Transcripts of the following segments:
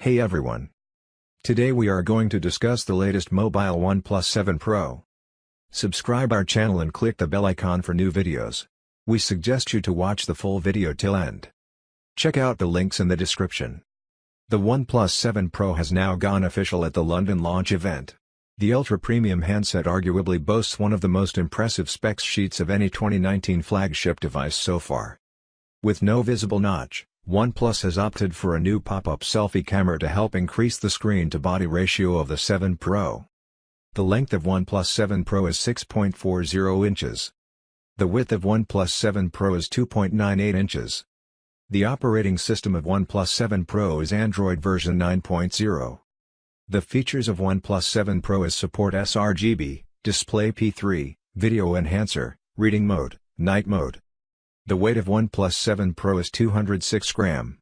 Hey everyone! Today we are going to discuss the latest mobile OnePlus 7 Pro. Subscribe our channel and click the bell icon for new videos. We suggest you to watch the full video till end. Check out the links in the description. The OnePlus 7 Pro has now gone official at the London launch event. The ultra-premium handset arguably boasts one of the most impressive specs sheets of any 2019 flagship device so far. With no visible notch, OnePlus has opted for a new pop-up selfie camera to help increase the screen-to-body ratio of the 7 Pro. The length of OnePlus 7 Pro is 6.40 inches. The width of OnePlus 7 Pro is 2.98 inches. The operating system of OnePlus 7 Pro is Android version 9.0. The features of OnePlus 7 Pro is support sRGB, Display P3, Video Enhancer, Reading Mode, Night Mode. The weight of OnePlus 7 Pro is 206 grams.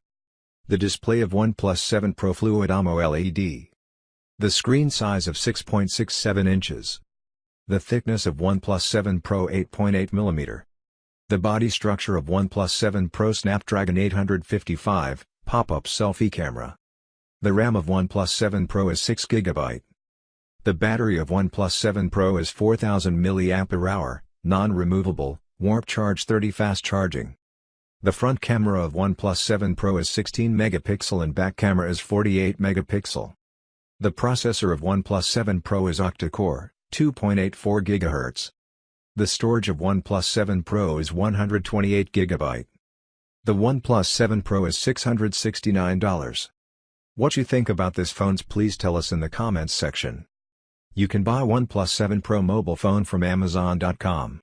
The display of OnePlus 7 Pro Fluid AMOLED. The screen size of 6.67 inches. The thickness of OnePlus 7 Pro 8.8 mm. The body structure of OnePlus 7 Pro Snapdragon 855, pop-up selfie camera. The RAM of OnePlus 7 Pro is 6 GB. The battery of OnePlus 7 Pro is 4000 mAh, non-removable, warp charge 30 fast charging. The front camera of OnePlus 7 Pro is 16 megapixel and back camera is 48 megapixel. The processor of OnePlus 7 Pro is octa-core, 2.84 GHz. The storage of OnePlus 7 Pro is 128 GB. The OnePlus 7 Pro is $669. What you think about this phones, please tell us in the comments section. You can buy OnePlus 7 Pro mobile phone from Amazon.com.